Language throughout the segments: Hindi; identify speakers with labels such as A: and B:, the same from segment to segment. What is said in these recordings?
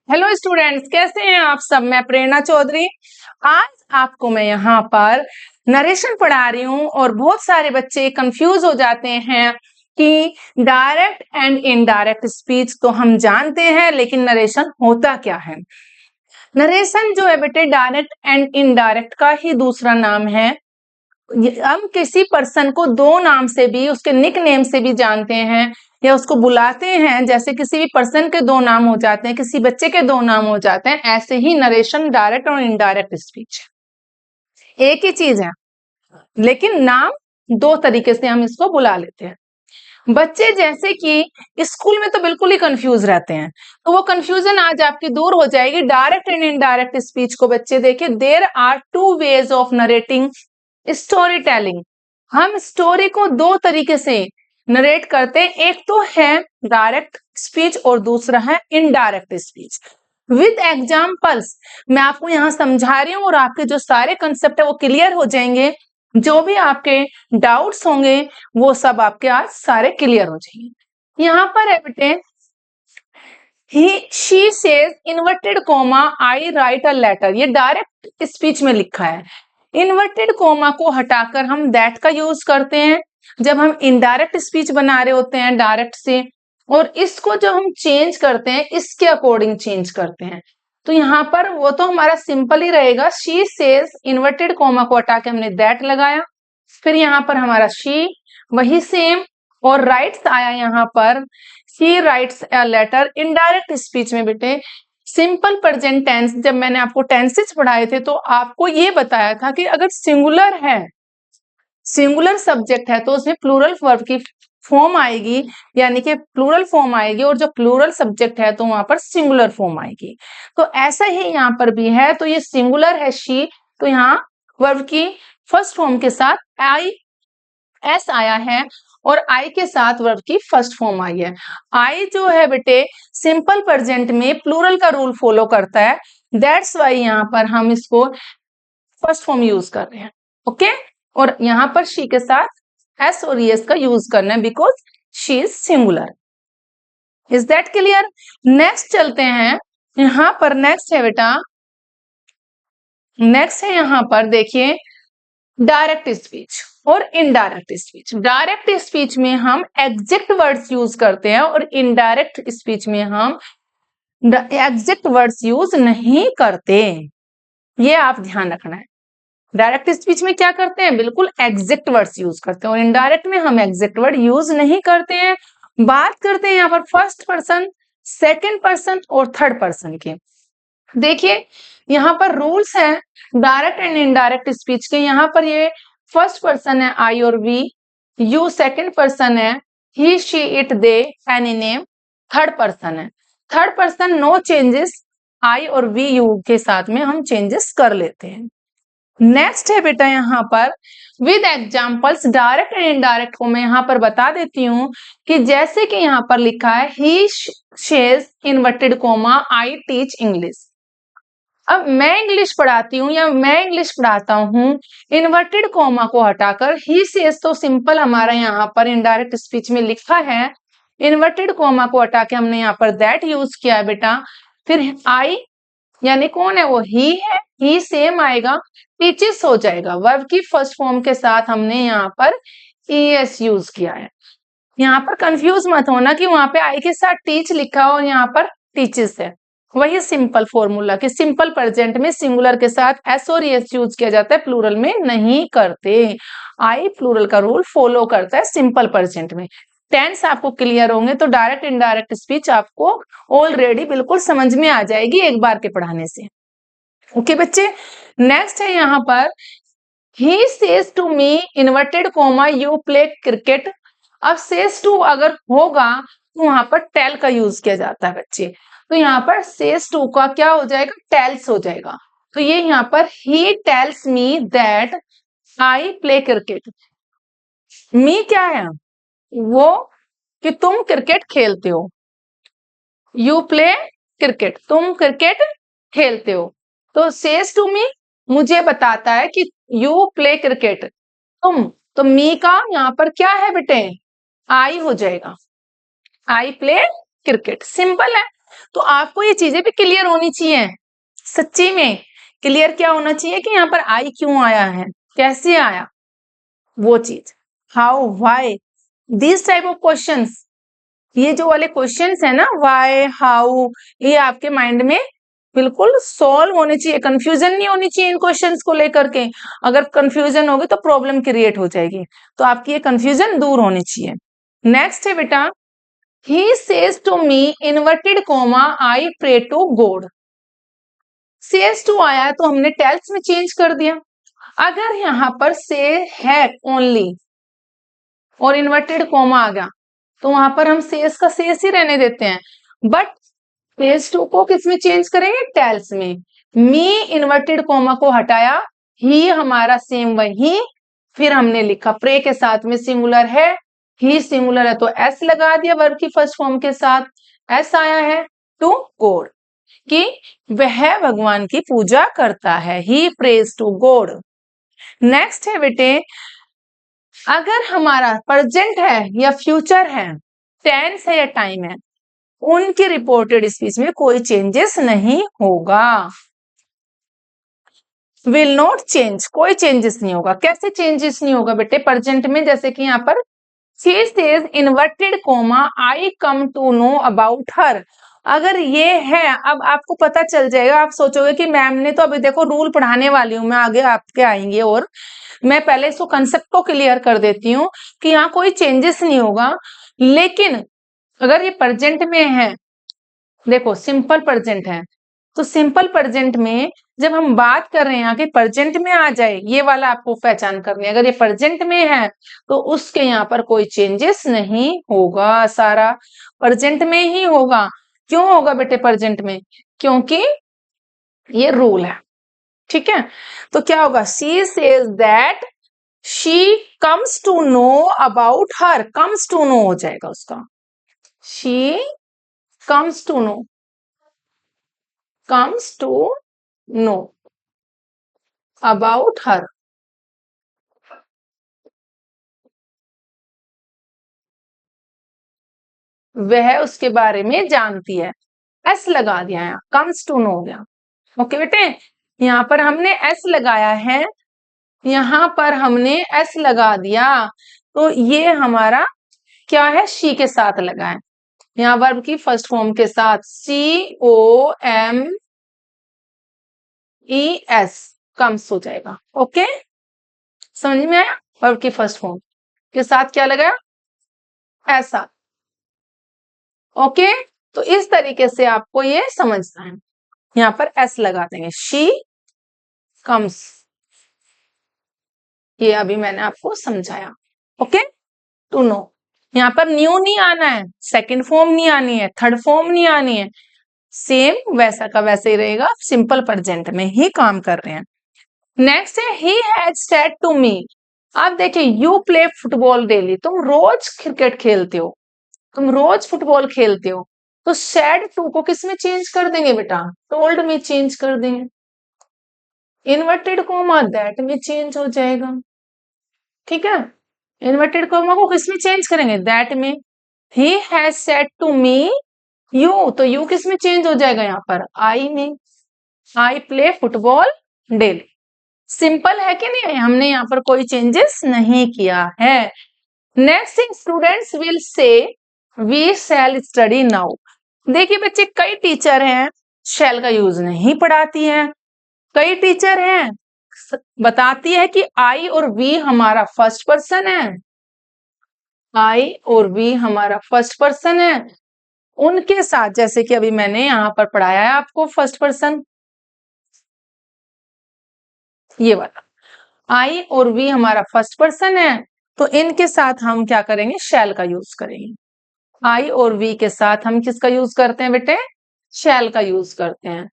A: हेलो स्टूडेंट्स, कैसे हैं आप सब। मैं प्रेरणा चौधरी। आज आपको मैं यहाँ पर नरेशन पढ़ा रही हूँ और बहुत सारे बच्चे कंफ्यूज हो जाते हैं कि डायरेक्ट एंड इनडायरेक्ट स्पीच तो हम जानते हैं, लेकिन नरेशन होता क्या है। नरेशन जो है बेटे, डायरेक्ट एंड इनडायरेक्ट का ही दूसरा नाम है। हम किसी पर्सन को दो नाम से भी, उसके निक नेम से भी जानते हैं या उसको बुलाते हैं। जैसे किसी भी पर्सन के दो नाम हो जाते हैं, किसी बच्चे के दो नाम हो जाते हैं, ऐसे ही नरेशन डायरेक्ट और इनडायरेक्ट स्पीच एक ही चीज है, लेकिन नाम दो तरीके से हम इसको बुला लेते हैं। बच्चे जैसे कि स्कूल में तो बिल्कुल ही कंफ्यूज रहते हैं, तो वो कंफ्यूजन आज आपकी दूर हो जाएगी। डायरेक्ट एंड इनडायरेक्ट स्पीच को बच्चे देखिए, there are two ways of narrating story telling. हम स्टोरी को दो तरीके से नरेट करते हैं, एक तो है डायरेक्ट स्पीच और दूसरा है इनडायरेक्ट स्पीच विद एग्जाम्पल्स। मैं आपको यहाँ समझा रही हूँ और आपके जो सारे कंसेप्ट है वो क्लियर हो जाएंगे। जो भी आपके डाउट्स होंगे वो सब आपके आज सारे क्लियर हो जाएंगे। यहाँ पर है बेटे, she says inverted comma I write a letter. ये डायरेक्ट स्पीच में लिखा है। इन्वर्टेड कोमा को हटाकर हम दैट का यूज करते हैं जब हम इनडायरेक्ट स्पीच बना रहे होते हैं डायरेक्ट से, और इसको जब हम चेंज करते हैं इसके अकॉर्डिंग चेंज करते हैं। तो यहाँ पर वो तो हमारा सिंपल ही रहेगा, शी सेज इन्वर्टेड कोमा को हटा के हमने दैट लगाया, फिर यहाँ पर हमारा शी वही सेम, और राइट्स आया यहाँ पर she writes a letter. Indirect speech में बेटे सिंपल प्रेजेंट टेंस, जब मैंने आपको टेंसेस पढ़ाए थे तो आपको ये बताया था कि अगर सिंगुलर है, सिंगुलर सब्जेक्ट है तो उसमें प्लूरल वर्ब की फॉर्म आएगी, यानी कि प्लूरल फॉर्म आएगी, और जो प्लूरल सब्जेक्ट है तो वहां पर सिंगुलर फॉर्म आएगी। तो ऐसा ही यहाँ पर भी है। तो ये सिंगुलर है शी, तो यहाँ वर्ब की फर्स्ट फॉर्म के साथ आई एस आया है और आई के साथ वर्ब की फर्स्ट फॉर्म आई है। आई जो है बेटे सिंपल प्रेजेंट में प्लूरल का रूल फॉलो करता है, दैट्स वाई यहाँ पर हम इसको फर्स्ट फॉर्म यूज कर रहे हैं। ओके, और यहाँ पर शी के साथ एस और एस का यूज करना है because she is singular. Is that clear. Next चलते हैं, यहाँ पर नेक्स्ट है बेटा, नेक्स्ट है यहाँ पर देखिए डायरेक्ट स्पीच और इनडायरेक्ट स्पीच। डायरेक्ट स्पीच में हम एग्जैक्ट वर्ड्स यूज करते हैं और इनडायरेक्ट स्पीच में हम एग्जैक्ट वर्ड्स यूज नहीं करते। ये आप ध्यान रखना है। डायरेक्ट स्पीच में क्या करते हैं, बिल्कुल एग्जैक्ट वर्ड्स यूज करते हैं, और इनडायरेक्ट में हम एग्जैक्ट वर्ड यूज नहीं करते हैं। बात करते हैं यहाँ पर फर्स्ट पर्सन, सेकेंड पर्सन और थर्ड पर्सन के। देखिए यहाँ पर रूल्स हैं डायरेक्ट एंड इनडायरेक्ट स्पीच के। यहाँ पर ये फर्स्ट पर्सन है आई और वी, यू सेकेंड पर्सन है he she it they any name, third person है। Third person no changes, I और वी यू के साथ में हम चेंजेस कर लेते हैं। नेक्स्ट है बेटा यहाँ पर with examples. Direct and indirect को मैं यहाँ पर बता देती हूँ कि जैसे कि यहाँ पर लिखा है he says inverted comma I teach English. अब मैं इंग्लिश पढ़ाती हूँ या मैं इंग्लिश पढ़ाता हूँ, इन्वर्टेड कोमा को हटाकर ही सेज तो सिंपल हमारा यहाँ पर इनडायरेक्ट स्पीच में लिखा है, इन्वर्टेड कोमा को हटा के हमने यहाँ पर दैट यूज किया है बेटा। फिर आई यानी कौन है, वो ही है, ही सेम आएगा, टीचेस हो जाएगा, वर्ब की फर्स्ट फॉर्म के साथ हमने यहाँ पर ईएस यूज किया है। यहाँ पर कंफ्यूज मत होना कि वहां पे आई के साथ टीच लिखा हो और यहाँ पर टीचेस है। वही सिंपल फॉर्मूला कि सिंपल प्रेजेंट में सिंगुलर के साथ एस और एस यूज किया जाता है, प्लूरल में नहीं करते। आई प्लूरल का रूल फॉलो करता है सिंपल प्रेजेंट में। टेंस आपको क्लियर होंगे तो डायरेक्ट इनडायरेक्ट स्पीच आपको ऑलरेडी बिल्कुल समझ में आ जाएगी एक बार के पढ़ाने से। ओके बच्चे, नेक्स्ट है यहाँ पर he says to me inverted comma you play cricket. अब सेज टू अगर होगा तो वहां पर टेल का यूज किया जाता है बच्चे, तो यहाँ पर सेज टू का क्या हो जाएगा, टेल्स हो जाएगा। तो ये यहाँ पर he tells me that I play cricket. Me क्या है, वो कि तुम क्रिकेट खेलते हो, यू प्ले क्रिकेट, तुम क्रिकेट खेलते हो। तो सेज टू मी मुझे बताता है कि यू प्ले क्रिकेट, तुम, तो मी का यहाँ पर क्या है बेटे, आई हो जाएगा, आई प्ले क्रिकेट। सिंपल है, तो आपको ये चीजें भी क्लियर होनी चाहिए, सच्ची में क्लियर क्या होना चाहिए कि यहाँ पर आई क्यों आया है, कैसे आया, वो चीज। How, why, this type of questions, ये जो वाले क्वेश्चंस है ना, व्हाई, हाउ, ये आपके माइंड में बिल्कुल सॉल्व होने चाहिए, कंफ्यूजन नहीं होनी चाहिए इन क्वेश्चंस को लेकर के। अगर कंफ्यूजन होगी तो प्रॉब्लम क्रिएट हो जाएगी, तो आपकी ये कंफ्यूजन दूर होनी चाहिए। नेक्स्ट है बेटा, he says to me inverted comma I pray to God। says to आया तो हमने टेल्स में चेंज कर दिया। अगर यहाँ पर से है ओनली और इन्वर्टेड कॉमा आ गया तो वहां पर हम सेस का सेस ही रहने देते हैं, बट सेस टू को किस में चेंज करेंगे, टेल्स में। मी इन्वर्टेड कॉमा को हटाया, ही हमारा सेम वही, फिर हमने लिखा प्रे के साथ में सिंगुलर है, ही सिंगुलर है तो एस लगा दिया वर्ब की फर्स्ट फॉर्म के साथ, एस आया है टू गॉड, कि वह भगवान की पूजा करता है, ही प्रेज टू गॉड। नेक्स्ट है बेटे, अगर हमारा प्रेजेंट है या फ्यूचर है, टेंस है या टाइम है, उनकी रिपोर्टेड स्पीच में कोई चेंजेस नहीं होगा, विल नॉट चेंज, कोई चेंजेस नहीं होगा। कैसे चेंजेस नहीं होगा बेटे प्रेजेंट में, जैसे कि यहाँ पर she says inverted comma I come to know about her, अगर ये है, अब आपको पता चल जाएगा, आप सोचोगे कि मैम ने तो अभी देखो रूल पढ़ाने वाली हूं मैं, आगे आपके आएंगे, और मैं पहले इसको कंसेप्ट को क्लियर कर देती हूँ कि यहाँ कोई चेंजेस नहीं होगा। लेकिन अगर ये प्रेजेंट में है, देखो सिंपल प्रेजेंट है, तो सिंपल प्रेजेंट में जब हम बात कर रहे हैं यहाँ के प्रेजेंट में आ जाए, ये वाला आपको पहचान करनी है। अगर ये प्रेजेंट में है तो उसके यहाँ पर कोई चेंजेस नहीं होगा, सारा प्रेजेंट में ही होगा। क्यों होगा बेटे प्रेजेंट में, क्योंकि ये रूल है, ठीक है। तो क्या होगा, she says that she comes to know about her, comes to know हो जाएगा उसका, she comes to know, comes to know about her। वह उसके बारे में जानती है, एस लगा दिया है, comes to know हो गया। ओके बेटे, यहाँ पर हमने एस लगाया है, यहाँ पर हमने एस लगा दिया, तो ये हमारा क्या है, शी के साथ लगा है, यहाँ वर्ब की फर्स्ट फॉर्म के साथ, COMES कम्स हो जाएगा। ओके, समझ में आया, वर्ब की फर्स्ट फॉर्म के साथ क्या लगाया, ऐसा। ओके, तो इस तरीके से आपको ये समझना है, यहाँ पर एस लगा देंगे, शी कम्स, ये अभी मैंने आपको समझाया। ओके, टू नो, यहाँ पर न्यू नहीं आना है, सेकंड फॉर्म नहीं आनी है, थर्ड फॉर्म नहीं आनी है, सेम वैसा का वैसे ही रहेगा, सिंपल प्रेजेंट में ही काम कर रहे हैं। नेक्स्ट है, he has said to me. आप देखिए, यू प्ले फुटबॉल डेली, तुम रोज क्रिकेट खेलते हो, तुम रोज फुटबॉल खेलते हो, तो सैड टू को किस में चेंज कर देंगे बेटा, टोल्ड में चेंज कर देंगे, इन्वर्टेड कॉमा दैट में चेंज हो जाएगा, ठीक है। इन्वर्टेड कॉमा को किस में चेंज करेंगे, दैट में। He has said to me you, तो यू किस में चेंज हो जाएगा, यहाँ पर आई में, I play football daily. Simple है कि नहीं, हमने यहाँ पर कोई चेंजेस नहीं किया है। Next thing, students will say we shall study now. देखिए बच्चे, कई टीचर हैं शैल का यूज नहीं पढ़ाती हैं, कई टीचर हैं बताती है कि आई और वी हमारा फर्स्ट पर्सन है, आई और वी हमारा फर्स्ट पर्सन है, उनके साथ जैसे कि अभी मैंने यहाँ पर पढ़ाया है आपको फर्स्ट पर्सन, ये वाला आई और वी हमारा फर्स्ट पर्सन है, तो इनके साथ हम क्या करेंगे, शैल का यूज करेंगे। आई और वी के साथ हम किसका यूज करते हैं बेटे, शैल का यूज करते हैं।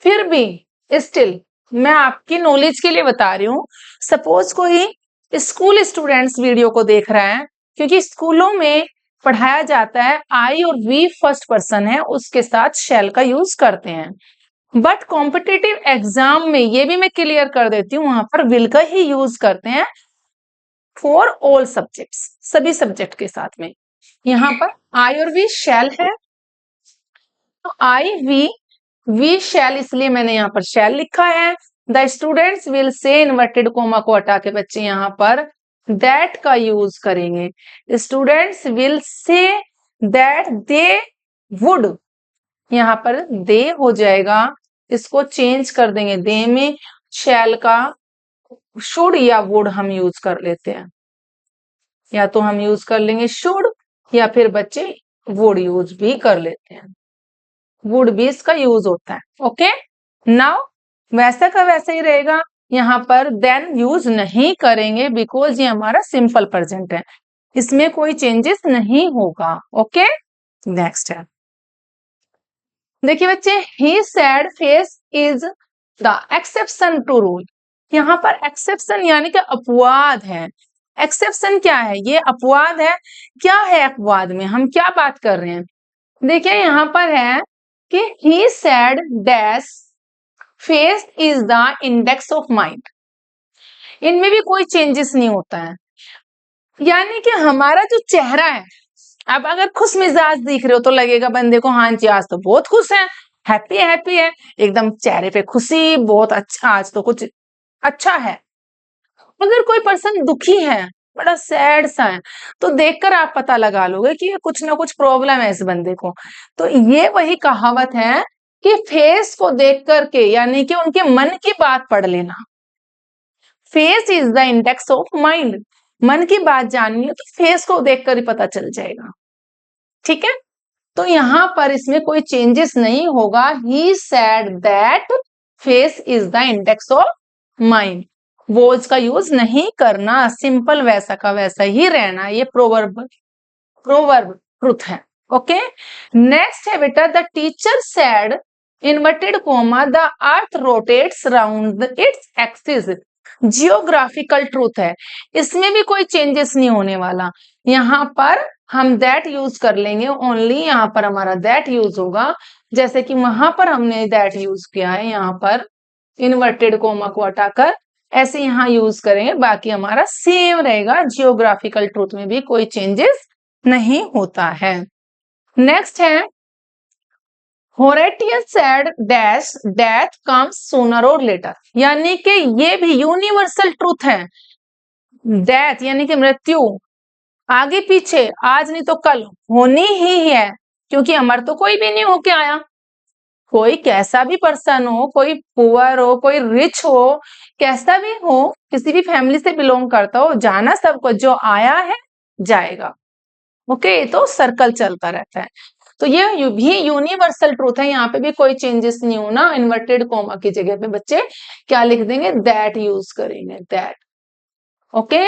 A: फिर भी स्टिल मैं आपकी नॉलेज के लिए बता रही हूं, सपोज कोई स्कूल स्टूडेंट्स वीडियो को देख रहा है, क्योंकि स्कूलों में पढ़ाया जाता है आई और वी फर्स्ट पर्सन है, उसके साथ शैल का यूज करते हैं। बट कॉम्पिटिटिव एग्जाम में ये भी मैं क्लियर कर देती हूँ, वहां पर विल का ही यूज करते हैं फॉर ऑल सब्जेक्ट्स, सभी सब्जेक्ट के साथ में। यहाँ पर आई और वी शैल है, आई वी शैल, इसलिए मैंने यहाँ पर शैल लिखा है। द स्टूडेंट्स विल से, इन्वर्टेड कोमा को हटा के बच्चे यहाँ पर दैट का यूज करेंगे। Students will say that they would, यहाँ पर दे हो जाएगा, इसको चेंज कर देंगे दे में, शैल का शुड या वुड हम यूज कर लेते हैं, या तो हम यूज कर लेंगे शुड या फिर बच्चे वुड यूज भी कर लेते हैं, वुड भी इसका यूज होता है। ओके, नाउ वैसा का वैसा ही रहेगा, यहाँ पर देन यूज नहीं करेंगे बिकॉज ये हमारा सिंपल प्रेजेंट है, इसमें कोई चेंजेस नहीं होगा। ओके, नेक्स्ट है, देखिए बच्चे, he said face is the exception to rule. यहाँ पर एक्सेप्शन यानी कि अपवाद है। एक्सेप्शन क्या है? ये अपवाद है। क्या है अपवाद में, हम क्या बात कर रहे हैं? देखिए यहाँ पर है कि he said dash face is the index of mind, इनमें भी कोई चेंजेस नहीं होता है, यानी कि हमारा जो चेहरा है, अब अगर खुश मिजाज दिख रहे हो तो लगेगा बंदे को हाँ जी आज तो बहुत खुश है, हैप्पी है, एकदम चेहरे पे खुशी, बहुत अच्छा, आज तो कुछ अच्छा है। अगर कोई पर्सन दुखी है, बड़ा सैड सा है, तो देखकर आप पता लगा लोगे कि कुछ ना कुछ प्रॉब्लम है इस बंदे को। तो ये वही कहावत है कि फेस को देख करके, यानी कि उनके मन की बात पढ़ लेना। Face is the index of mind, मन की बात जाननी हो तो फेस को देखकर ही पता चल जाएगा। ठीक है, तो यहां पर इसमें कोई चेंजेस नहीं होगा। He said that face is the index of mind, was का यूज नहीं करना, सिंपल वैसा का वैसा ही रहना, ये प्रोवर्ब ट्रुथ है। ओके, नेक्स्ट है बेटा, the teacher said inverted coma the earth rotates round its axis, geographical truth है, इसमें भी कोई चेंजेस नहीं होने वाला। यहाँ पर हम दैट यूज कर लेंगे ओनली, यहाँ पर हमारा दैट यूज होगा, जैसे कि वहां पर हमने दैट यूज किया है, यहाँ पर इन्वर्टेड कोमा को हटाकर ऐसे यहाँ यूज करेंगे, बाकी हमारा सेम रहेगा। जियोग्राफिकल ट्रूथ में भी कोई चेंजेस नहीं होता है। नेक्स्ट है, Horatius said dash death comes sooner और लेटर, यानी कि ये भी यूनिवर्सल ट्रूथ है। डेथ यानी कि मृत्यु आगे पीछे, आज नहीं तो कल होनी ही है, क्योंकि अमर तो कोई भी नहीं होके आया। कोई कैसा भी पर्सन हो, कोई पुअर हो, कोई रिच हो, कैसा भी हो, किसी भी फैमिली से बिलोंग करता हो, जाना सबको, जो आया है जाएगा। ओके, तो सर्कल चलता रहता है। तो ये भी यूनिवर्सल ट्रूथ है, यहाँ पे भी कोई चेंजेस नहीं होना। इन्वर्टेड कोमा की जगह पे बच्चे क्या लिख देंगे? दैट यूज करेंगे, that. Okay,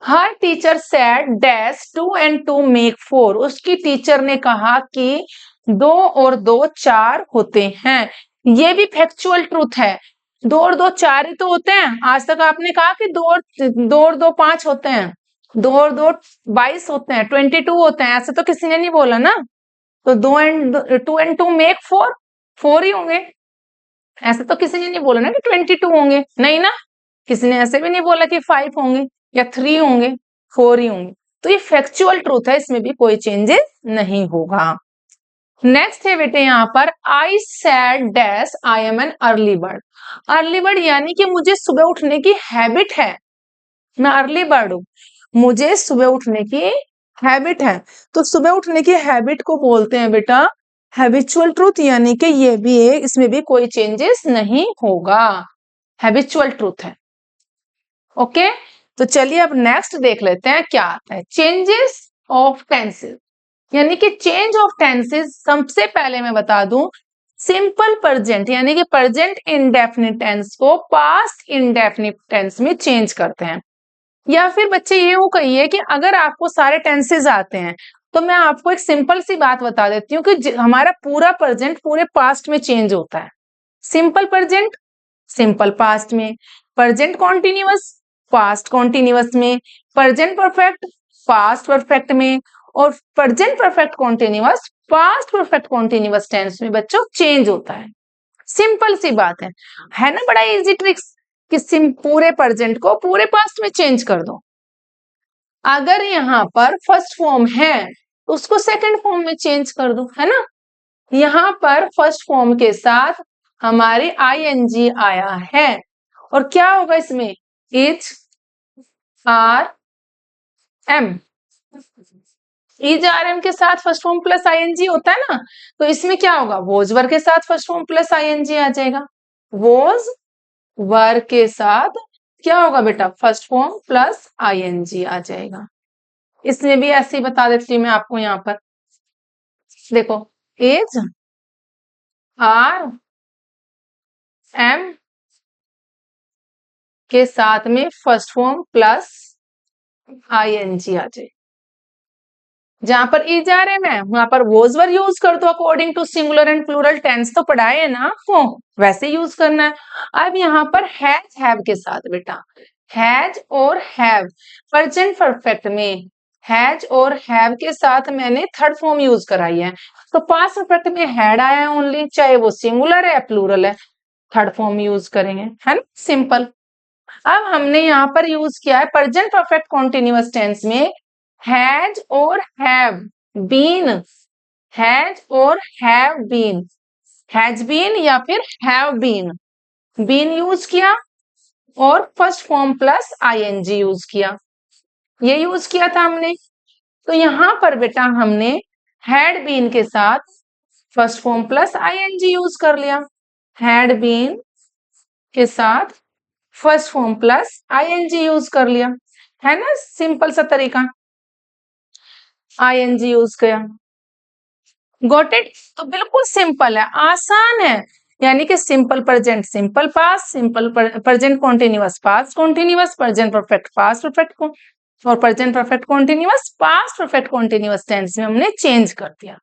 A: her teacher said dash 2 and 2 make 4, उसकी टीचर ने कहा कि 2 और 2 4 होते हैं। ये भी फैक्चुअल ट्रूथ है, 2 और 2 4 ही तो होते हैं। आज तक आपने कहा कि 2 और 2 5 होते हैं, 2 और 2 22 होते हैं, 22 होते हैं, ऐसे तो किसी ने नहीं बोला ना। तो 2 and 2 मेक 4, 4 ही होंगे। ऐसे तो किसी ने नहीं बोला ना कि 22 होंगे, नहीं ना, किसी ने ऐसे भी नहीं बोला कि 5 होंगे या 3 होंगे, 4 ही होंगे। तो ये फैक्चुअल ट्रूथ है, इसमें भी कोई चेंजेस नहीं होगा। नेक्स्ट है बेटे यहाँ पर, आई sad dash I am an early bird. Early bird यानी कि मुझे सुबह उठने की हैबिट है, मैं अर्ली बर्ड हूं, मुझे सुबह उठने की हैबिट है। तो सुबह उठने की हैबिट को बोलते हैं बेटा हैबिचुअल ट्रूथ, यानी कि ये भी है, इसमें भी कोई चेंजेस नहीं होगा, हैबिचुअल ट्रूथ है। ओके, तो चलिए अब नेक्स्ट देख लेते हैं क्या आता है, चेंजेस ऑफ टेंसेस, यानी कि चेंज ऑफ टेंसेस। सबसे पहले मैं बता दूं, सिंपल प्रेजेंट यानी कि प्रेजेंट इंडेफिनिट टेंस को पास्ट इंडेफिनिट टेंस में चेंज करते हैं। या फिर बच्चे ये वो कहिए कि अगर आपको सारे टेंसेस आते हैं तो मैं आपको एक सिंपल सी बात बता देती हूँ कि हमारा पूरा प्रेजेंट पूरे पास्ट में चेंज होता है। सिंपल प्रेजेंट सिंपल पास्ट में, प्रेजेंट कॉन्टिन्यूअस पास्ट कॉन्टिन्यूअस में, प्रेजेंट परफेक्ट पास्ट परफेक्ट में, और present perfect continuous past perfect continuous tense में बच्चों चेंज होता है। सिंपल सी बात है ना, बड़ा इजी ट्रिक्स कि पूरे प्रेजेंट को पूरे पास्ट में चेंज कर दो। अगर यहाँ पर फर्स्ट फॉर्म है तो उसको सेकंड फॉर्म में चेंज कर दो, है ना। यहां पर फर्स्ट फॉर्म के साथ हमारे आईएनजी आया है और क्या होगा इसमें, is are am, is are am के साथ फर्स्ट फॉर्म प्लस आईएनजी होता है ना, तो इसमें क्या होगा, वोज वर के साथ फर्स्ट फॉर्म प्लस आईएनजी आ जाएगा। वोज वर के साथ क्या होगा बेटा, फर्स्ट फॉर्म प्लस आईएनजी आ जाएगा। इसमें भी ऐसे ही बता देती हूँ मैं आपको, यहाँ पर देखो, इज आर एम के साथ में फर्स्ट फॉर्म प्लस आईएनजी आ जाए। जहां पर इज आर एम है वहां पर वोज वर यूज कर दो according to singular and plural tense, तो पढ़ाए है ना आपको, वैसे यूज करना है। अब यहाँ पर हैज हैव के साथ बेटा, हैज और हैव प्रेजेंट परफेक्ट में, हैज और हैव के साथ मैंने थर्ड फॉर्म यूज कराई है, तो पास्ट परफेक्ट में हैड आया है ओनली, चाहे वो सिंगुलर है प्लूरल है, थर्ड फॉर्म यूज करेंगे, है ना, सिंपल। अब हमने यहाँ पर यूज किया है प्रेजेंट परफेक्ट कॉन्टिन्यूअस टेंस में हैज और हैव बीन, हैज और हैव बीन, हैज बीन या फिर हैव बीन यूज किया और first form plus ING use किया, ये यूज किया था हमने। तो यहां पर बेटा हमने हैड बीन के साथ first form plus ING use कर लिया, हैड बीन के साथ first form plus ING use कर लिया, है ना, सिंपल सा तरीका, आईएनजी यूज किया, गॉट इट। तो बिल्कुल सिंपल है, आसान है, यानी कि simple present simple past, simple present continuous past continuous, present perfect past perfect और present perfect continuous past perfect continuous tense में हमने चेंज कर दिया।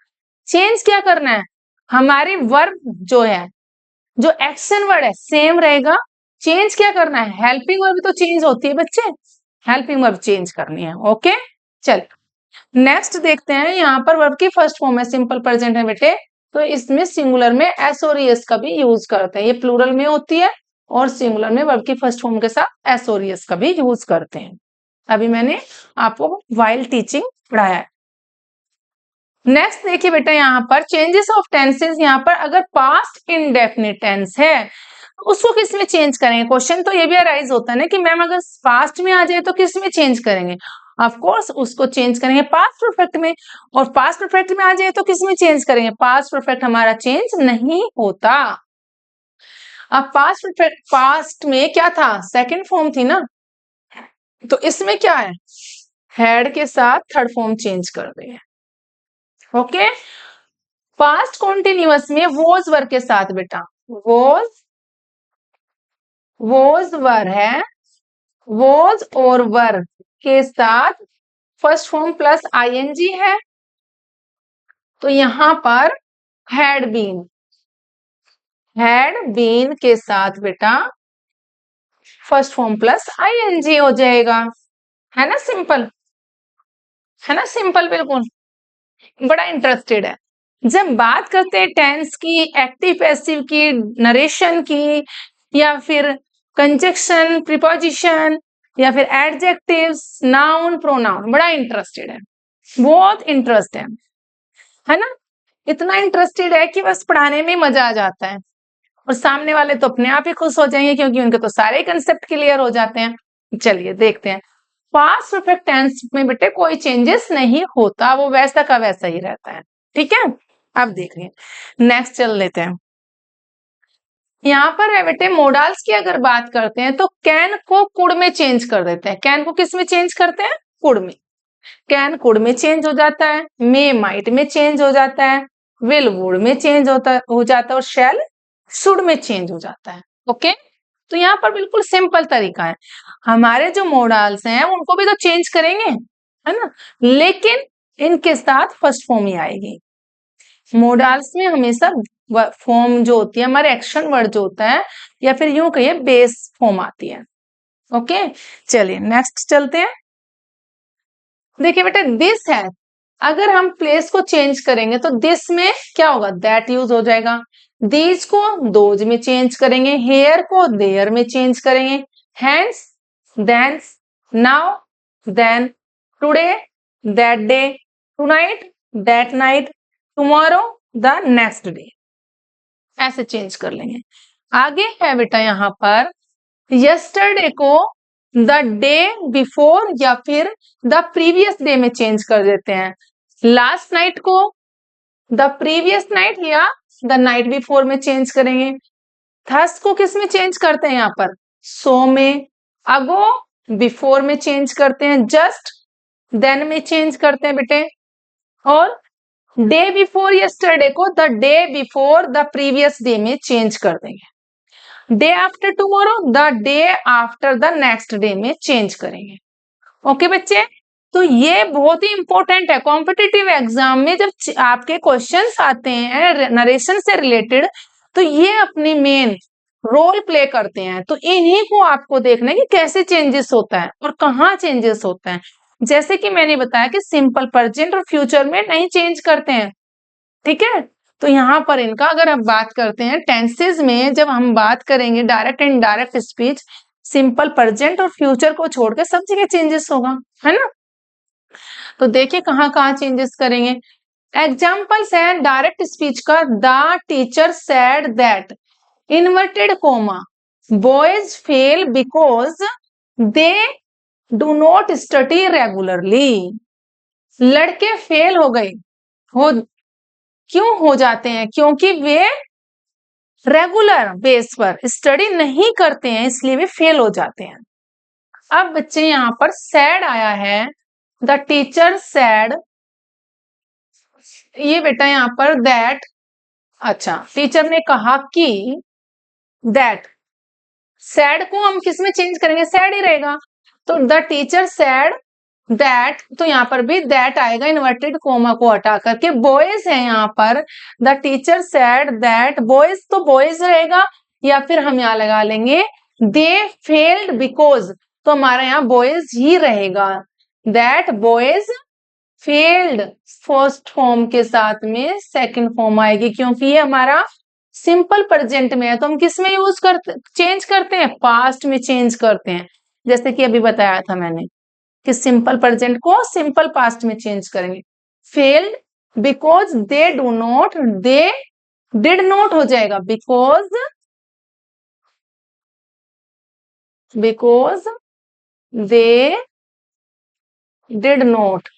A: चेंज क्या करना है, हमारे वर्ब जो है, जो एक्शन वर्ड है सेम रहेगा, चेंज क्या करना है, हेल्पिंग वर्ब तो चेंज होती है बच्चे, हेल्पिंग वर्ब चेंज करनी है। ओके, चल नेक्स्ट देखते हैं, यहाँ पर वर्ब की फर्स्ट फॉर्म है सिंपल प्रेजेंट है बेटे, तो इसमें सिंगुलर में एस और एस का भी यूज करते हैं, ये प्लूरल में होती है और सिंगुलर में वर्ब की फर्स्ट फॉर्म के साथ एस और एस का भी यूज करते हैं। अभी मैंने आपको व्हाइल टीचिंग पढ़ाया है। नेक्स्ट देखिए बेटा, यहाँ पर चेंजेस ऑफ टेंसेस, यहाँ पर अगर पास्ट इंडेफिनिट टेंस है उसको किस में चेंज करेंगे, क्वेश्चन तो ये भी अराइज होता है ना कि मैम अगर पास्ट में आ जाए तो किस में चेंज करेंगे, ऑफ कोर्स उसको चेंज करेंगे पास्ट परफेक्ट में, और पास्ट परफेक्ट में आ जाए तो किस में चेंज करेंगे, पास्ट परफेक्ट हमारा चेंज नहीं होता। अब पास्ट परफेक्ट, पास्ट में क्या था, सेकंड फॉर्म थी ना, तो इसमें क्या है, हैड के साथ थर्ड फॉर्म चेंज कर देंगे। ओके, पास्ट कॉन्टिन्यूअस में वोज वर के साथ बेटा, वोज वर है, वोज और वर के साथ फर्स्ट फॉर्म प्लस आईएनजी है, तो यहां पर हैड बीन के साथ बेटा फर्स्ट फॉर्म प्लस आईएनजी हो जाएगा, है ना सिंपल, है ना सिंपल, बिल्कुल। बड़ा इंटरेस्टेड है, जब बात करते हैं टेंस की, एक्टिव पैसिव की, नरेशन की, या फिर कंजक्शन, प्रीपोजिशन, या फिर एडजेक्टिव्स, नाउन, प्रोनाउन, बड़ा इंटरेस्टेड है, बहुत इंटरेस्ट है ना, इतना इंटरेस्टेड है कि बस पढ़ाने में मजा आ जाता है, और सामने वाले तो अपने आप ही खुश हो जाएंगे क्योंकि उनके तो सारे कंसेप्ट क्लियर हो जाते हैं। चलिए देखते हैं, पास्ट परफेक्ट टेंस में बेटे कोई चेंजेस नहीं होता, वो वैसा का वैसा ही रहता है, ठीक है। अब देखिए नेक्स्ट चल लेते हैं, यहाँ पर है बेटे मोडाल्स की अगर बात करते हैं तो कैन को कुड में चेंज कर देते हैं, कैन को किस में चेंज करते हैं, कुड में, कैन कुड में चेंज हो जाता है, मे माइट में चेंज हो जाता है, विल वुड में चेंज हो जाता है और शैल शुड में चेंज हो जाता है। ओके, तो यहाँ पर बिल्कुल सिंपल तरीका है, हमारे जो मोडाल्स हैं उनको भी तो चेंज करेंगे, है ना, लेकिन इनके साथ फर्स्ट फॉर्म ही आएगी। मोडाल्स में हमेशा फॉर्म जो होती है, हमारे एक्शन वर्ड जो होता है, या फिर यूं कहिए बेस फॉर्म आती है। ओके, चलिए नेक्स्ट चलते हैं। देखिए बेटा दिस है, अगर हम प्लेस को चेंज करेंगे तो दिस में क्या होगा, दैट यूज हो जाएगा, दीज को दोज में चेंज करेंगे, हेयर को देयर में चेंज करेंगे, hence thence, now then, today that day, tonight that night, tomorrow the next day, ऐसे चेंज कर लेंगे। आगे है बेटा यहाँ पर यस्टरडे को द डे बिफोर या फिर द प्रीवियस डे में चेंज कर देते हैं। लास्ट नाइट को द प्रीवियस नाइट या द नाइट बिफोर में चेंज करेंगे। थर्स को किस में चेंज करते हैं यहाँ पर, सो में। अगो बिफोर में चेंज करते हैं, जस्ट देन में चेंज करते हैं बेटे। और डे बिफोर यस्टरडे को the day before the previous day में चेंज कर देंगे। Day after tomorrow the day after the next day में चेंज करेंगे। ओके बच्चे, तो ये बहुत ही इंपॉर्टेंट है कॉम्पिटिटिव एग्जाम में। जब आपके क्वेश्चंस आते हैं नरेशन से रिलेटेड, तो ये अपनी मेन रोल प्ले करते हैं। तो इन्हीं को आपको देखना है कि कैसे चेंजेस होता है और कहाँ चेंजेस होता है। जैसे कि मैंने बताया कि सिंपल प्रेजेंट और फ्यूचर में नहीं चेंज करते हैं, ठीक है। तो यहाँ पर इनका अगर हम बात करते हैं टेंसेज में, जब हम बात करेंगे direct and indirect speech, simple present और फ्यूचर को छोड़कर सब जगह चेंजेस होगा, है ना। तो देखिए कहाँ कहाँ चेंजेस करेंगे। एग्जाम्पल्स है डायरेक्ट स्पीच का, the teacher said that, inverted coma, boys fail because they do not study regularly. लड़के फेल हो गए, हो क्यों हो जाते हैं, क्योंकि वे रेगुलर बेस पर स्टडी नहीं करते हैं, इसलिए वे फेल हो जाते हैं। अब बच्चे यहाँ पर सैड आया है, द टीचर सैड, ये बेटा यहाँ पर दैट, अच्छा टीचर ने कहा कि, दैट, सैड को हम किस में चेंज करेंगे, सैड ही रहेगा। तो द टीचर सैड दैट, तो यहाँ पर भी दैट आएगा, इन्वर्टेड कोमा को हटा करके। बॉयज है यहाँ पर, the teacher sad that, boys तो बॉयज रहेगा, या फिर हम यहाँ लगा लेंगे दे फेल्ड बिकॉज, तो हमारा यहाँ बॉयज ही रहेगा। That boys failed first form के साथ में सेकंड फॉर्म आएगी, क्योंकि ये हमारा सिंपल प्रेजेंट में है, तो हम किस में यूज करते, चेंज करते हैं, पास्ट में चेंज करते हैं। जैसे कि अभी बताया था मैंने कि सिंपल प्रेजेंट को सिंपल पास्ट में चेंज करेंगे। Failed because they do not, they did not हो जाएगा, because they did not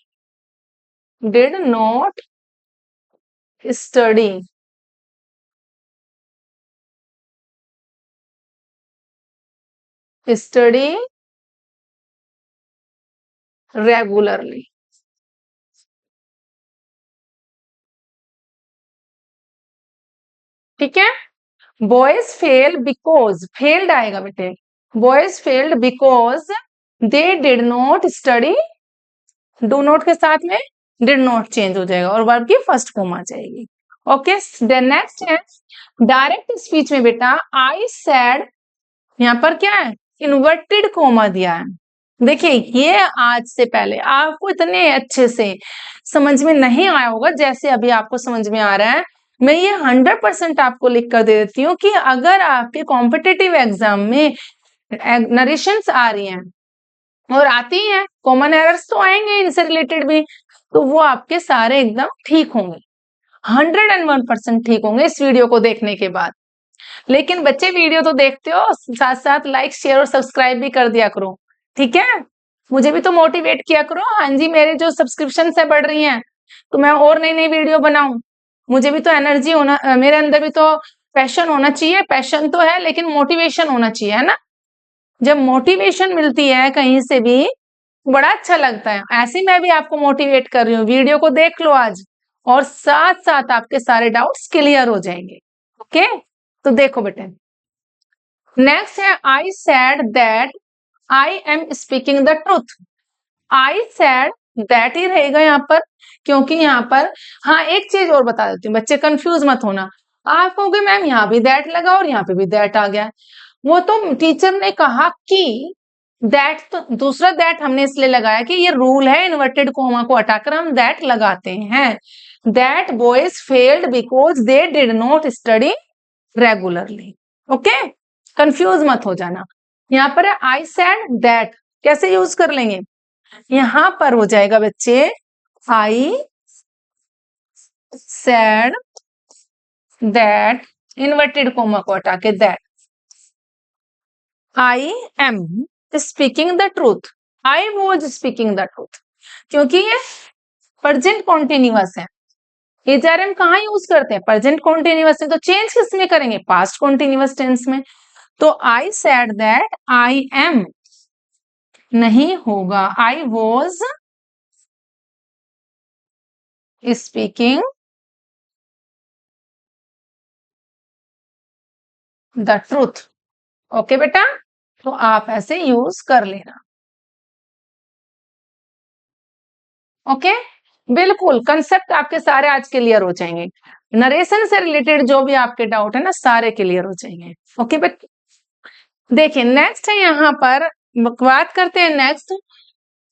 A: study regularly. ठीक है, बॉयज फेल बिकॉज, फेल्ड आएगा बेटे, boys failed because they did not study, do not के साथ में डिड नॉट चेंज हो जाएगा और वर्ब की फर्स्ट फॉर्म आ जाएगी। ओके, देन नेक्स्ट है डायरेक्ट स्पीच में बेटा, आई सैड, यहाँ पर क्या है, इन्वर्टेड कोमा दिया है। देखिए ये आज से पहले आपको इतने अच्छे से समझ में नहीं आया होगा जैसे अभी आपको समझ में आ रहा है। मैं ये 100% आपको लिख कर दे देती हूँ कि अगर आपके कॉम्पिटिटिव एग्जाम में नरेशंस आ रही हैं और आती हैं, कॉमन एरर्स तो आएंगे इनसे रिलेटेड भी, तो वो आपके सारे एकदम ठीक होंगे, 101% ठीक होंगे इस वीडियो को देखने के बाद। लेकिन बच्चे वीडियो तो देखते हो, साथ साथ लाइक शेयर और सब्सक्राइब भी कर दिया करो, ठीक है। मुझे भी तो मोटिवेट किया करो। हाँ जी, मेरे जो सब्सक्रिप्शन है बढ़ रही हैं, तो मैं और नई नई वीडियो बनाऊं, मुझे भी तो एनर्जी होना, मेरे अंदर भी तो पैशन होना चाहिए। पैशन तो है लेकिन मोटिवेशन होना चाहिए, है ना। जब मोटिवेशन मिलती है कहीं से भी बड़ा अच्छा लगता है। ऐसे मैं भी आपको मोटिवेट कर रही हूँ, वीडियो को देख लो आज, और साथ साथ आपके सारे डाउट्स क्लियर हो जाएंगे। ओके, तो देखो बेटे, नेक्स्ट है आई sad that I am speaking the truth. I sad that he रहेगा यहाँ पर, क्योंकि यहाँ पर, हाँ एक चीज और बता देती हूँ बच्चे, कंफ्यूज मत होना। आप कहोगे मैम यहाँ भी दैट लगा और यहाँ पे भी दैट आ गया, वो तो टीचर ने कहा कि दैट, तो दूसरा दैट हमने इसलिए लगाया कि ये रूल है, इन्वर्टेड कोमा को हटाकर हम दैट लगाते हैं। That boys failed because they did not study regularly. Okay, confuse मत हो जाना। यहाँ पर आई सैड दैट कैसे यूज कर लेंगे, यहाँ पर हो जाएगा बच्चे, आई सैड दैट, इन्वर्टेड कोमा को हटा के that I am speaking the truth, I was speaking the truth, क्योंकि ये प्रेजेंट कॉन्टिन्यूअस है। एचआरएम कहाँ यूज करते हैं? प्रेजेंट कॉन्टिन्यूअस है, तो चेंज किस में करेंगे? पास्ट कॉन्टिन्यूअस टेंस में। तो I said that I am नहीं होगा, I was speaking the truth. Okay बेटा, तो आप ऐसे यूज कर लेना। ओके, बिल्कुल कंसेप्ट आपके सारे आज क्लियर हो जाएंगे। नरेशन से रिलेटेड जो भी आपके डाउट है ना, सारे क्लियर हो जाएंगे। ओके बट देखिए नेक्स्ट है, यहाँ पर बात करते हैं next.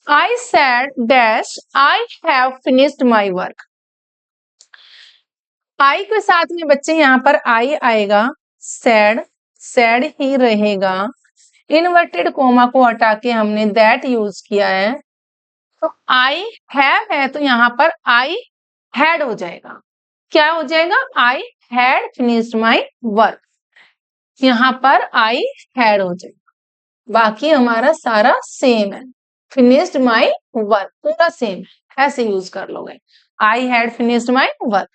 A: I said dash I have finished my work. I के साथ में बच्चे यहाँ पर आई आएगा, सैड सैड ही रहेगा, इन्वर्टेड कोमा को हटा के हमने दैट यूज किया है। तो आई हैव है तो यहाँ पर आई हैड हो जाएगा। क्या हो जाएगा? I had finished my work, यहाँ पर आई हैड हो जाएगा। बाकी हमारा सारा सेम है, फिनिश्ड माई वर्क पूरा सेम है, ऐसे यूज कर लोगे। I had finished my work,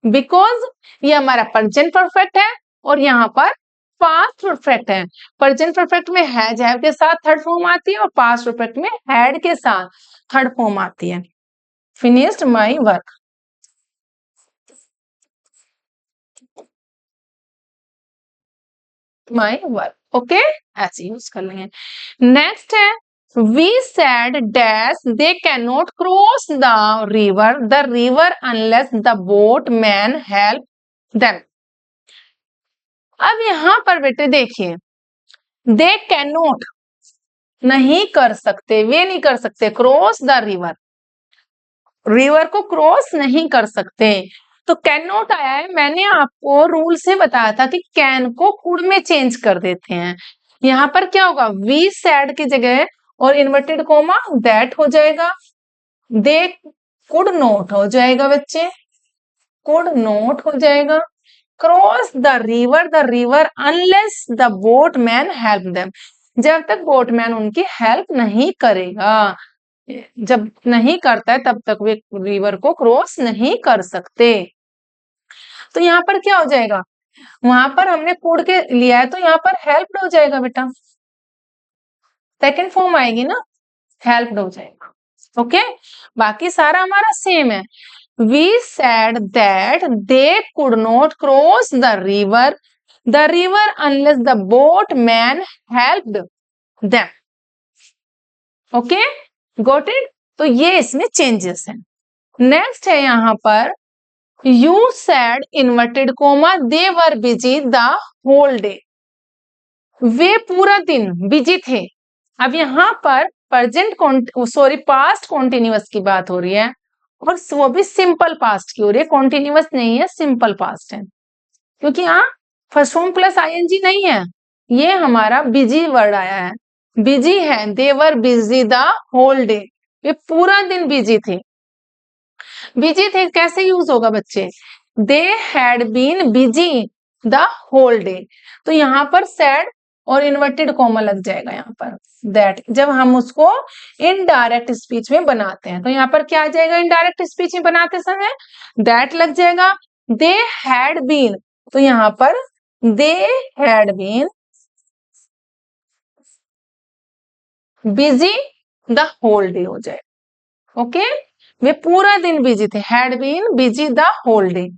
A: because ये हमारा प्रेजेंट परफेक्ट है और यहाँ पर पास्ट परफेक्ट है। प्रेजेंट परफेक्ट में हैज हैव के साथ थर्ड फॉर्म आती है और पास्ट परफेक्ट में हैड के साथ थर्ड फॉर्म आती है। Finished my work, my work, okay, ऐसे यूज कर लेंगे। नेक्स्ट है we said dash they cannot cross the river unless the boatman help them। अब यहां पर बेटे देखिए, they cannot नहीं कर सकते, वे नहीं कर सकते, क्रॉस द रिवर, रिवर को क्रॉस नहीं कर सकते। तो कैन नॉट आया है, मैंने आपको रूल से बताया था कि कैन को कुड में चेंज कर देते हैं। यहाँ पर क्या होगा? वी सैड की जगह और इन्वर्टेड कोमा दैट हो जाएगा, दे कुड नॉट हो जाएगा बच्चे, कुड नॉट हो जाएगा, cross the river unless the boatman help them, जब तक बोटमैन उनकी हेल्प नहीं करेगा, जब नहीं करता है तब तक वे रिवर को क्रॉस नहीं कर सकते। तो यहाँ पर क्या हो जाएगा? वहां पर हमने कुड के लिया है तो यहाँ पर हेल्प्ड हो जाएगा बेटा, सेकेंड फॉर्म आएगी ना, हेल्प्ड हो जाएगा। ओके, बाकी सारा हमारा सेम है। We said that they could not cross the river unless the boatman helped them. Okay, got it? तो ये इसमें चेंजेस हैं। नेक्स्ट है यहाँ पर you said inverted comma they were busy the whole day, वे पूरा दिन बिजी थे। अब यहाँ पर पास्ट कॉन्टिन्यूअस की बात हो रही है और वो भी सिंपल पास्ट की हो रही है, कॉन्टिन्यूअस नहीं है, सिंपल पास्ट है, क्योंकि यहाँ फर्स्ट फॉर्म प्लस आईएनजी नहीं है, ये हमारा बिजी वर्ड आया है, बिजी है, they were busy the whole day, वे पूरा दिन बिजी थे। बिजी थे कैसे यूज होगा बच्चे? They had been busy the whole day, तो यहाँ पर सैड और इन्वर्टेड कॉमा लग जाएगा यहाँ पर दैट, जब हम उसको इनडायरेक्ट स्पीच में बनाते हैं। तो यहाँ पर क्या आ जाएगा? इनडायरेक्ट स्पीच में बनाते समय दैट लग जाएगा। दे हैड बीन, तो यहाँ पर they had been busy the whole day हो जाएगा। ओके, वे पूरा दिन बिजी थे, had been busy the whole day.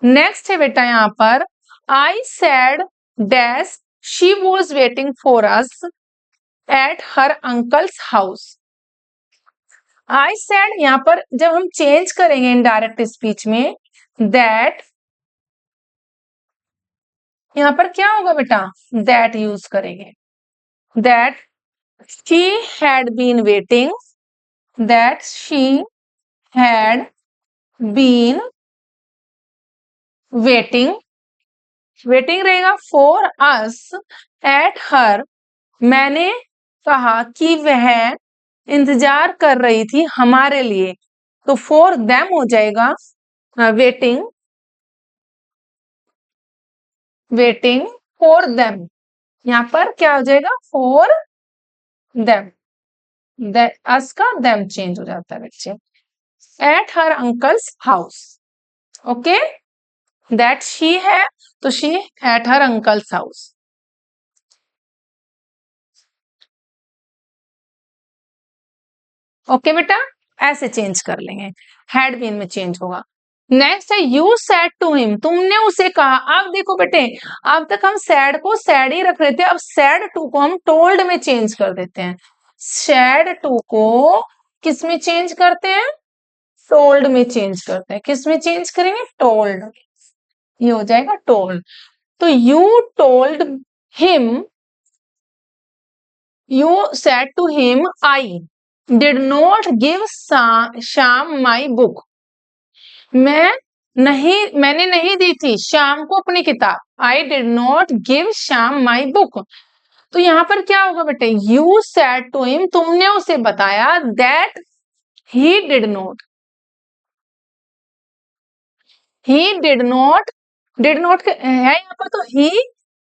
A: Next है बेटा यहाँ पर I said dash she was waiting for us at her uncle's house. I said यहाँ पर जब हम चेंज करेंगे इनडायरेक्ट स्पीच में दैट, यहाँ पर क्या होगा बेटा? दैट यूज करेंगे, that she had been waiting, that she had been waiting, waiting रहेगा फॉर अस एट हर, मैंने कहा कि वह इंतजार कर रही थी हमारे लिए, तो फॉर देम हो जाएगा वेटिंग वेटिंग फॉर देम, यहाँ पर क्या हो जाएगा, फॉर देम, अस का देम चेंज हो जाता है बच्चे। Eight her uncle's house, okay, that she है तो she eight her uncle's house. Okay बेटा, ऐसे चेंज कर लेंगे, हैड बीन में चेंज होगा। नेक्स्ट है यू सैड टू हिम, तुमने उसे कहा। अब देखो बेटे, अब तक हम सैड को सैड ही रख रहे थे, अब सैड टू को हम टोल्ड में चेंज कर देते हैं। सैड टू को किस में चेंज करते हैं, टोल्ड में चेंज करते हैं। किस में चेंज करेंगे, टोल्ड, ये हो जाएगा टोल्ड। तो you told him, you said to him I did not give Shyam my book, मैंने नहीं दी थी श्याम को अपनी किताब। I did not give Shyam my book. तो यहां पर क्या होगा बेटे, यू सैड टू हिम, तुमने उसे बताया, that he did not, he did not, did not है यहाँ पर तो ही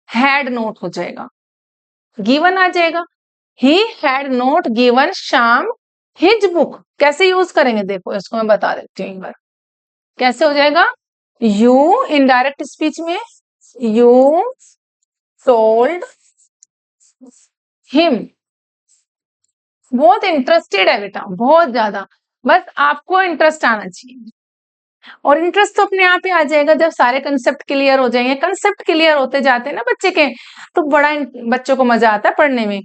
A: हैड नॉट हो जाएगा, गिवन आ जाएगा। ही had not given Shyam his book. कैसे यूज करेंगे, देखो इसको मैं बता देती हूँ एक बार, कैसे हो जाएगा। यू इनडायरेक्ट स्पीच में, यू टोल्ड हिम, बहुत इंटरेस्टेड है बेटा, बहुत ज्यादा, बस आपको इंटरेस्ट आना चाहिए, और इंटरेस्ट तो अपने आप ही आ जाएगा जब सारे कंसेप्ट क्लियर हो जाएंगे। कंसेप्ट क्लियर होते जाते हैं ना बच्चे के, तो बड़ा बच्चों को मजा आता है पढ़ने में,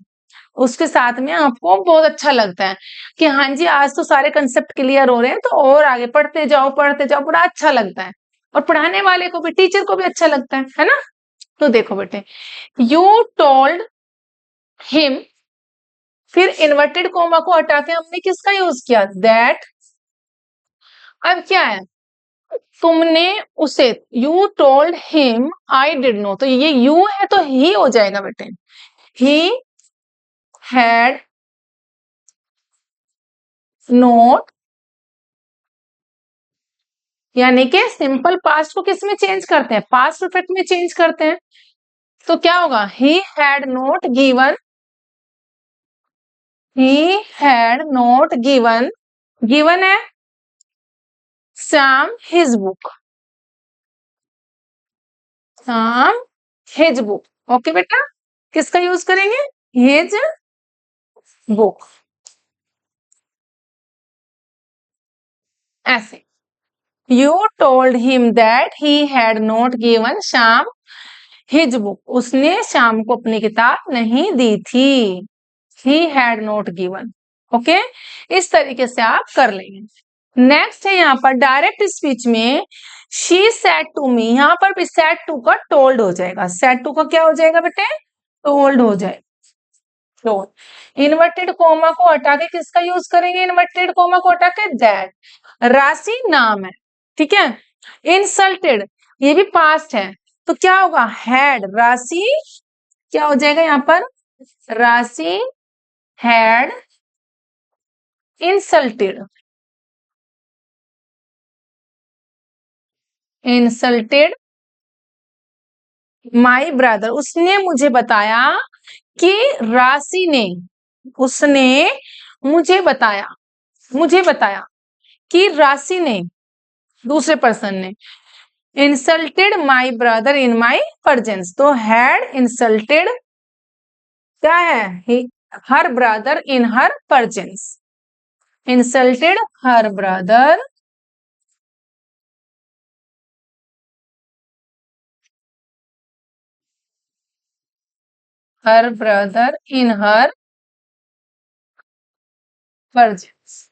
A: उसके साथ में आपको बहुत अच्छा लगता है कि हाँ जी आज तो सारे कंसेप्ट क्लियर हो रहे हैं, तो और आगे पढ़ते जाओ पढ़ते जाओ, बड़ा अच्छा लगता है, और पढ़ाने वाले को भी, टीचर को भी अच्छा लगता है ना। तो देखो बेटे, यू टोल्ड हिम, फिर इन्वर्टेड कोमा को हटा के हमने किसका यूज किया, दैट। अब क्या है, तुमने उसे, you told him I did no, तो ये यू है तो ही हो जाएगा बेटे, ही हैड नोट, यानी कि सिंपल पास्ट को किस में चेंज करते हैं, पास्ट परफेक्ट में चेंज करते हैं। तो क्या होगा, he had not given, he had not given, given है Sam his book, Sam his book. Okay बेटा, किसका यूज करेंगे, हिज बुक, ऐसे। You told him that he had not given Shyam his book, उसने श्याम को अपनी किताब नहीं दी थी, he had not given. Okay, इस तरीके से आप कर लेंगे। नेक्स्ट है यहाँ पर डायरेक्ट स्पीच में, शी सेड टू मी, यहाँ पर भी सेड टू का टोल्ड हो जाएगा, सेड टू का क्या हो जाएगा बेटे, टोल्ड हो जाएगा, टोल्ड। इन्वर्टेड कोमा को हटा के किसका यूज करेंगे, इन्वर्टेड कोमा को हटा के दैट। राशि नाम है, ठीक है। इंसल्टेड, ये भी पास्ट है, तो क्या होगा, हैड, राशि क्या हो जाएगा यहाँ पर, Rashi had insulted, insulted my brother, उसने मुझे बताया कि राशि ने, उसने मुझे बताया कि राशि ने, दूसरे पर्सन ने, insulted my brother in my presence, तो हैड इंसल्टेड क्या है, her brother in her presence, insulted her brother in her presence.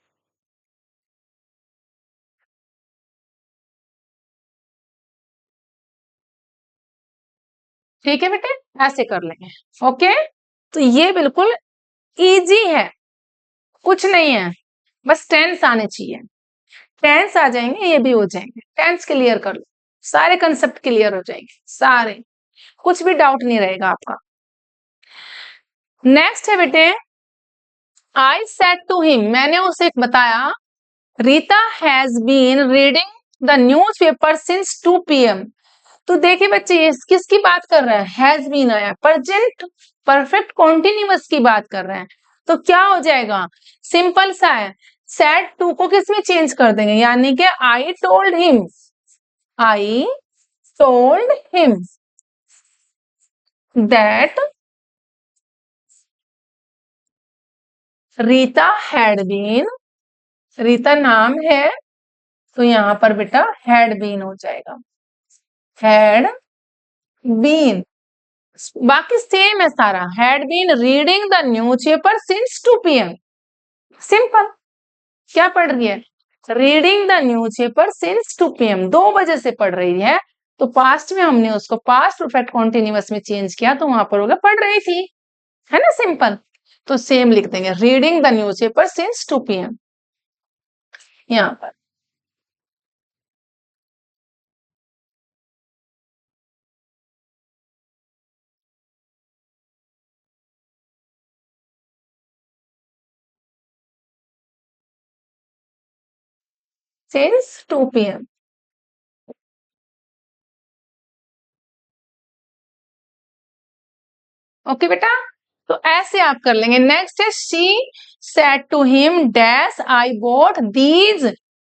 A: ठीक है बेटे, ऐसे कर लेंगे। ओके, तो ये बिल्कुल इजी है, कुछ नहीं है, बस टेंस आने चाहिए, टेंस आ जाएंगे ये भी हो जाएंगे। टेंस क्लियर कर लो, सारे कंसेप्ट क्लियर हो जाएंगे, सारे, कुछ भी डाउट नहीं रहेगा आपका। नेक्स्ट है बेटे, आई सेड टू हिम, मैंने उसे बताया, Rita has been reading the newspaper since 2 PM, तो देखिए बच्चे ये किसकी बात कर रहा है, हैज बीन आया, प्रेजेंट परफेक्ट कॉन्टिन्यूअस की बात कर रहे हैं। तो क्या हो जाएगा, सिंपल सा है, सेड टू को किसमें चेंज कर देंगे, यानी कि I told him, I told him that Rita had been, Rita नाम है तो यहाँ पर बेटा हैड बीन हो जाएगा, हैड बीन, बाकी सेम है सारा, had been reading the newspaper since 2 PM, simple, क्या पढ़ रही है, reading the newspaper since 2 PM, 2 बजे से पढ़ रही है, तो पास्ट में हमने उसको पास्ट परफेक्ट कॉन्टिन्यूअस में चेंज किया तो वहां पर होगा पढ़ रही थी, है ना, सिंपल। तो सेम लिख देंगे, reading the newspaper since 2 PM यहाँ पर। सिंस 2 PM, ओके बेटा, तो ऐसे आप कर लेंगे। नेक्स्ट है she said to him dash I bought these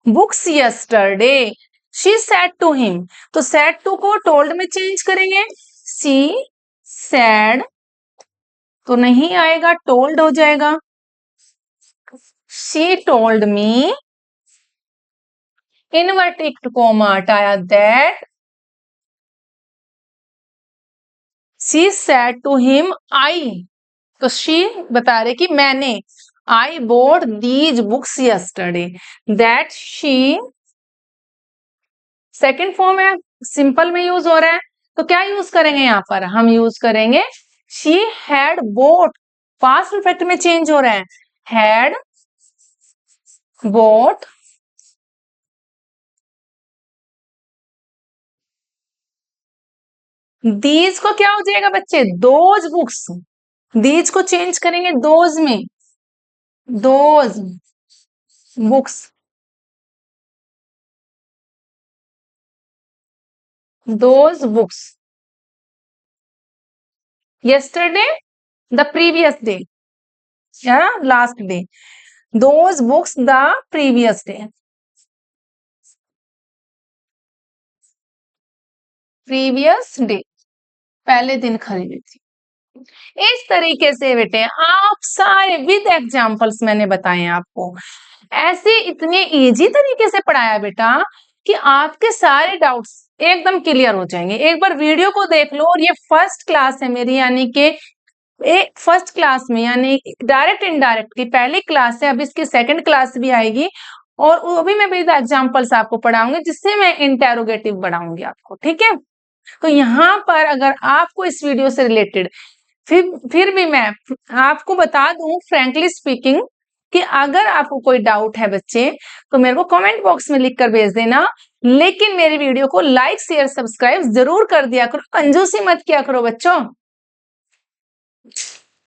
A: books yesterday, she said to him, तो सेड टू को टोल्ड में चेंज करेंगे, शी सेड तो नहीं आएगा, टोल्ड हो जाएगा, she told me, inverted comma हटाया that, she said to him I, तो शी बता रहे कि मैंने, I bought these books yesterday, that she second form है, सिंपल में यूज हो रहा है, तो क्या यूज करेंगे यहाँ पर, हम यूज करेंगे she had boat, past perfect में चेंज हो रहा है, हैड बोट दीज को क्या हो जाएगा बच्चे, दोज बुक्स, दीज को चेंज करेंगे दोज में, those books, those books yesterday the previous day या last day, those books the previous day, previous day पहले दिन खरीदी थी। इस तरीके से बेटे आप सारे विद एग्जांपल्स मैंने बताए आपको, ऐसे इतने इजी तरीके से पढ़ाया बेटा कि आपके सारे डाउट्स एकदम क्लियर हो जाएंगे। एक बार वीडियो को देख लो, और ये फर्स्ट क्लास है मेरी, यानी कि फर्स्ट क्लास में, यानी डायरेक्ट इनडायरेक्ट की पहली क्लास है, अब इसकी सेकंड क्लास भी आएगी, और वो भी मैं विद एग्जांपल्स आपको पढ़ाऊंगी, जिससे मैं इंटेरोगेटिव बढ़ाऊंगी आपको, ठीक है। तो यहाँ पर अगर आपको इस वीडियो से रिलेटेड फिर भी मैं आपको बता दूं फ्रैंकली स्पीकिंग कि अगर आपको कोई डाउट है बच्चे तो मेरे को कमेंट बॉक्स में लिख कर भेज देना, लेकिन मेरी वीडियो को लाइक शेयर सब्सक्राइब जरूर कर दिया करो, कंजूसी मत किया करो बच्चों।